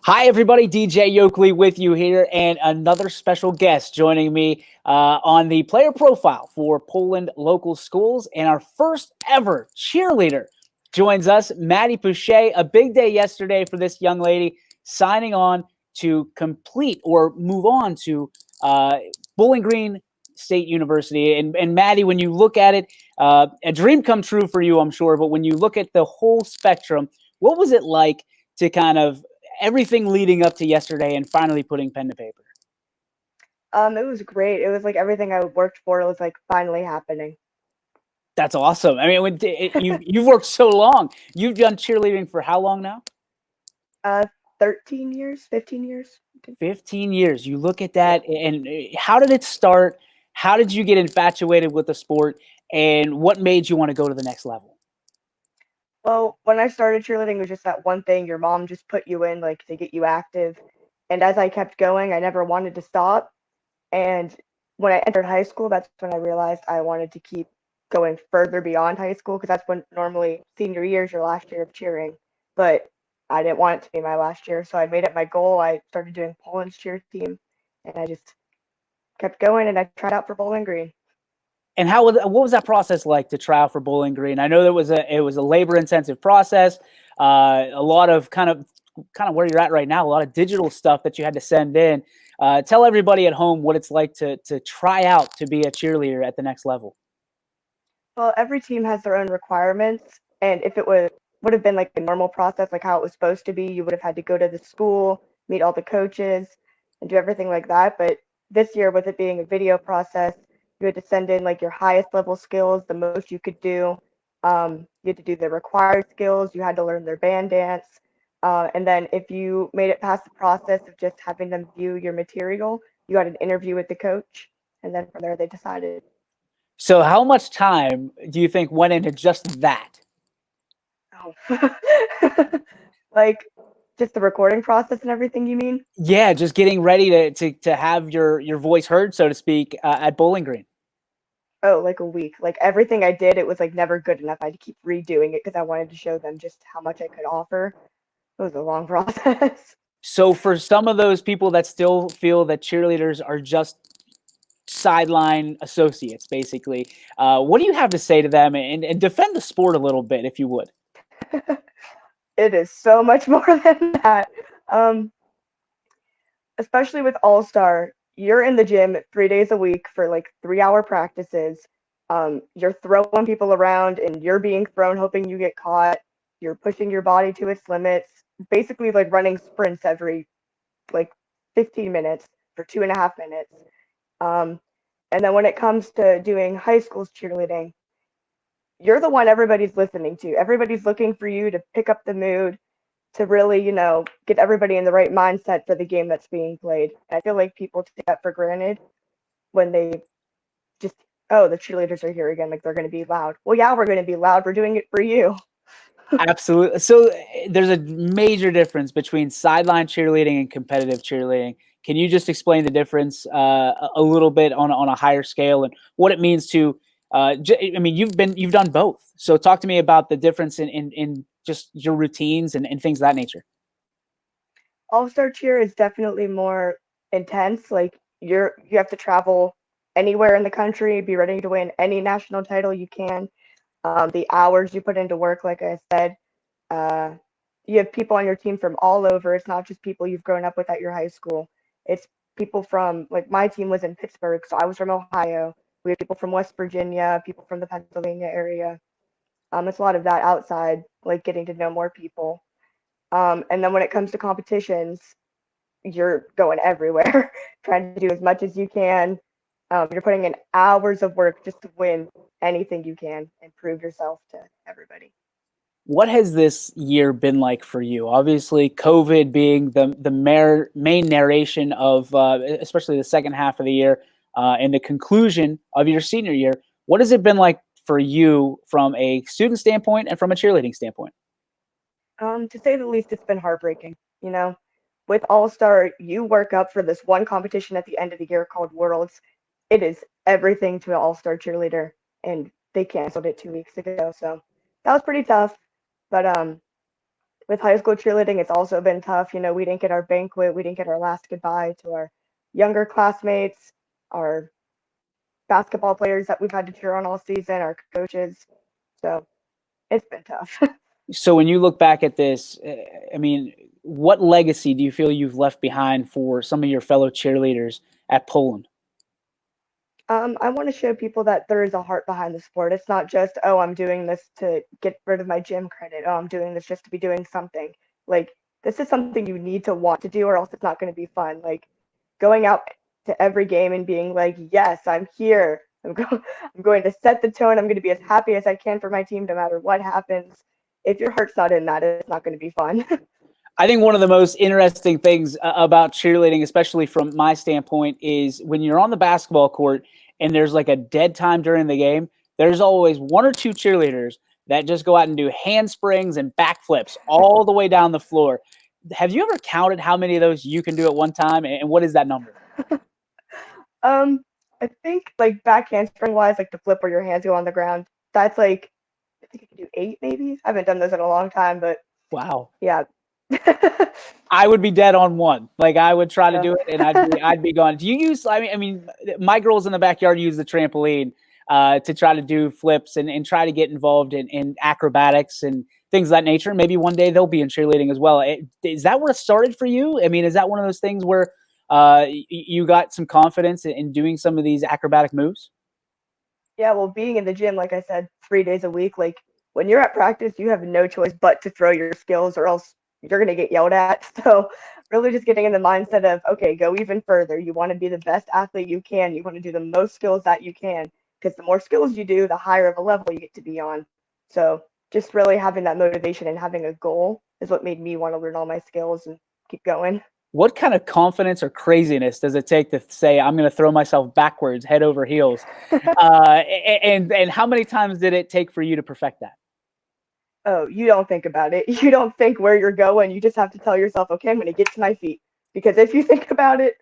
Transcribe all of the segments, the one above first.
Hi, everybody. DJ Yoakley with you here, and another special guest joining me on the player profile for Poland local schools. And our first ever cheerleader joins us, Maddy Pushay. A big day yesterday for this young lady, signing on to complete or move on to Bowling Green State University. And Maddy, when you look at it, a dream come true for you, I'm sure. But when you look at the whole spectrum, what was it like to kind of everything leading up to yesterday and finally putting pen to paper? It was great. It was like everything I worked for was like finally happening. That's awesome. I mean, you've worked so long. You've done cheerleading for how long now? Uh, 13 years, 15 years. 15 years. You look at Yeah. that, and how did it start? How did you get infatuated with the sport, and what made you want to go to the next level? Well, when I started cheerleading, it was just that one thing your mom just put you in like to get you active. And as I kept going, I never wanted to stop. And when I entered high school, that's when I realized I wanted to keep going further beyond high school because that's when normally senior year is your last year of cheering. But I didn't want it to be my last year, so I made it my goal. I started doing Poland's cheer team, and I just kept going and I tried out for Bowling Green. And what was that process like to try out for Bowling Green? I know that it was a labor intensive process, a lot of kind of where you're at right now, a lot of digital stuff that you had to send in. Tell everybody at home what it's like to try out to be a cheerleader at the next level. Well, every team has their own requirements, and if it would have been like a normal process, like how it was supposed to be, you would have had to go to the school, meet all the coaches, and do everything like that. But this year, with it being a video process, you had to send in like your highest level skills, the most you could do. You had to do the required skills. You had to learn their band dance. And then if you made it past the process of just having them view your material, you had an interview with the coach, and then from there they decided. So, how much time do you think went into just that? Oh. Like just the recording process and everything, you mean? Yeah, just getting ready to have your voice heard, so to speak, at Bowling Green. Oh, like a week. Like everything I did, it was like never good enough. I had to keep redoing it because I wanted to show them just how much I could offer. It was a long process. So, for some of those people that still feel that cheerleaders are just sideline associates, basically, what do you have to say to them and defend the sport a little bit, if you would? It is so much more than that. Um, Especially with All Star, you're in the gym 3 days a week for like 3 hour practices. You're throwing people around and you're being thrown, hoping you get caught. You're pushing your body to its limits, basically like running sprints every like 15 minutes for 2.5 minutes. Um, and then when it comes to doing high school's cheerleading, you're the one everybody's listening to. Everybody's looking for you to pick up the mood, to really, get everybody in the right mindset for the game that's being played. And I feel like people take that for granted when they just, oh, the cheerleaders are here again, like they're going to be loud. Well, yeah, we're going to be loud. We're doing it for you. Absolutely. So there's a major difference between sideline cheerleading and competitive cheerleading. Can you just explain the difference a little bit on a higher scale and what it means to? I mean, you've done both. So talk to me about the difference in just your routines and things of that nature. All Star Cheer is definitely more intense. Like you have to travel anywhere in the country, be ready to win any national title you can. The hours you put into work, like I said, uh, you have people on your team from all over. It's not just people you've grown up with at your high school. It's people from like my team was in Pittsburgh, so I was from Ohio. We have people from West Virginia, people from the Pennsylvania area. It's a lot of that outside, like getting to know more people. And then when it comes to competitions, you're going everywhere, trying to do as much as you can. You're putting in hours of work just to win anything you can and prove yourself to everybody. What has this year been like for you? Obviously, COVID being the main narration of especially the second half of the year and the conclusion of your senior year. What has it been like for you from a student standpoint and from a cheerleading standpoint? To say the least, it's been heartbreaking. You know, with All Star, you work up for this one competition at the end of the year called Worlds. It is everything to an All Star cheerleader, and they canceled it 2 weeks ago. So that was pretty tough. But with high school cheerleading, it's also been tough. You know, we didn't get our banquet, we didn't get our last goodbye to our younger classmates, our basketball players that we've had to cheer on all season, our coaches. So it's been tough. So when you look back at this, I mean, what legacy do you feel you've left behind for some of your fellow cheerleaders at Poland? I want to show people that there is a heart behind the sport. It's not just, oh, I'm doing this to get rid of my gym credit. Oh, I'm doing this just to be doing something. Like, this is something you need to want to do, or else it's not going to be fun. Like, going out to every game and being like, yes, I'm here. I'm going to set the tone. I'm going to be as happy as I can for my team no matter what happens. If your heart's not in that, it's not going to be fun. I think one of the most interesting things about cheerleading, especially from my standpoint, is when you're on the basketball court and there's like a dead time during the game, there's always one or two cheerleaders that just go out and do handsprings and backflips all the way down the floor. Have you ever counted how many of those you can do at one time, and what is that number? I think like back handspring wise, like the flip where your hands go on the ground, that's like I think I can do 8 maybe. I haven't done those in a long time, but Wow. yeah. I would be dead on one. Like I would try to Yeah. do it, and I'd be gone. Do you use? I mean, my girls in the backyard use the trampoline to try to do flips and try to get involved in acrobatics and things of that nature. Maybe one day they'll be in cheerleading as well. Is that where it started for you? I mean, is that one of those things where you got some confidence in doing some of these acrobatic moves? Yeah, well, being in the gym, like I said, 3 days a week, like when you're at practice, you have no choice but to throw your skills or else you're going to get yelled at. So, really just getting in the mindset of, okay, go even further. You want to be the best athlete you can. You want to do the most skills that you can because the more skills you do, the higher of a level you get to be on. So, just really having that motivation and having a goal is what made me want to learn all my skills and keep going. What kind of confidence or craziness does it take to say I'm going to throw myself backwards, head over heels? And how many times did it take for you to perfect that? Oh, you don't think about it. You don't think where you're going. You just have to tell yourself, okay, I'm going to get to my feet. Because if you think about it,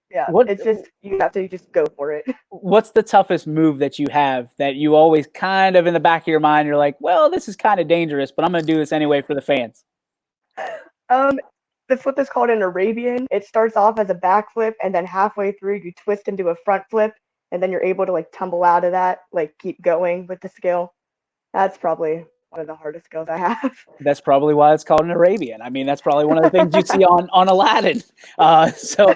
yeah, What it's just, you have to just go for it. what's the toughest move that you have that you always kind of in the back of your mind, you're like, well, this is kind of dangerous, but I'm going to do this anyway for the fans? Um, the flip is called an Arabian. It starts off as a back flip, and then halfway through, you twist into a front flip, and then you're able to like tumble out of that, like keep going with the skill. That's probably one of the hardest skills I have. That's probably why it's called an Arabian. I mean, that's probably one of the things you see on Aladdin. So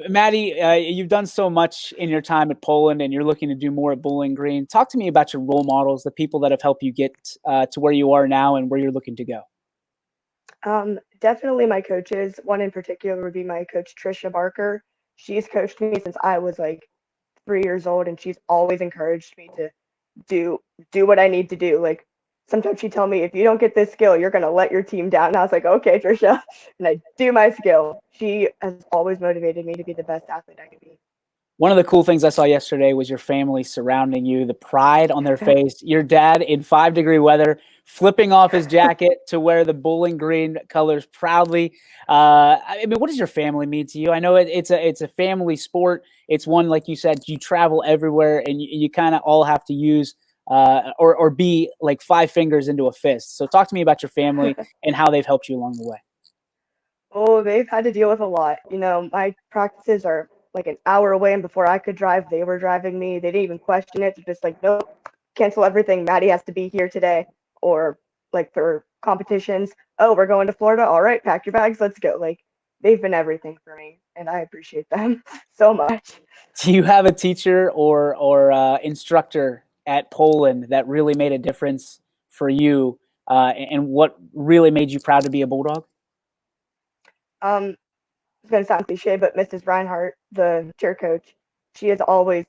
Maddie, you've done so much in your time at Poland, and you're looking to do more at Bowling Green. Talk to me about your role models, the people that have helped you get to where you are now and where you're looking to go. Definitely my coaches. One in particular would be my coach Trisha Barker. She's coached me since I was like 3 years old, and she's always encouraged me to do do what I need to do. Like sometimes she'd tell me, if you don't get this skill, you're gonna let your team down. And I was like, okay, Trisha, and I do my skill. She has always motivated me to be the best athlete I could be. One of the cool things I saw yesterday was your family surrounding you, the pride on their face. Your dad in 5-degree weather, flipping off his jacket to wear the Bowling Green colors proudly. I mean, what does your family mean to you? I know it's a family sport. It's one, like you said, you travel everywhere, and you kind of all have to use or be like 5 fingers into a fist. So talk to me about your family and how they've helped you along the way. Oh, they've had to deal with a lot. You know, my practices are like an hour away, and before I could drive, they were driving me. They didn't even question it. They're just like, nope, cancel everything. Maddie has to be here today. Or like for competitions, oh, we're going to Florida. All right, pack your bags, let's go. Like they've been everything for me, and I appreciate them so much. Do you have a teacher or instructor at Poland that really made a difference for you, and what really made you proud to be a Bulldog? Um, it's gonna sound cliche, but Mrs. Reinhardt, the cheer coach, she is always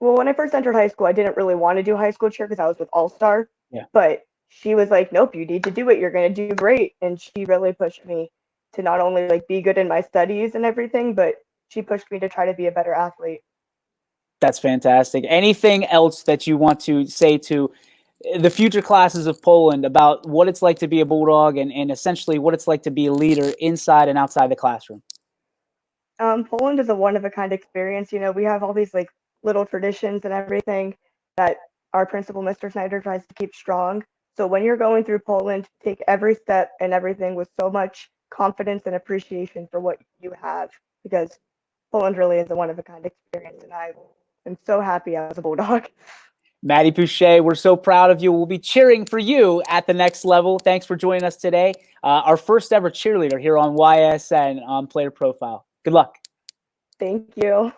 well, when I first entered high school, I didn't really want to do high school cheer because I was with All Star, Yeah, but she was like, "Nope, you need to do it. You're gonna do great." And she really pushed me to not only like be good in my studies and everything, but she pushed me to try to be a better athlete. that's fantastic. Anything else that you want to say to the future classes of Poland about what it's like to be a Bulldog and essentially what it's like to be a leader inside and outside the classroom? Poland is a one of a kind experience. You know, we have all these like little traditions and everything that our principal, Mr. Snyder, tries to keep strong. So when you're going through Poland, take every step and everything with so much confidence and appreciation for what you have, because Poland really is a one-of-a-kind experience, and I am so happy I was a Bulldog. Maddie Pushay, we're so proud of you. We'll be cheering for you at the next level. Thanks for joining us today. Our first ever cheerleader here on YSN on Player Profile. Good luck. Thank you.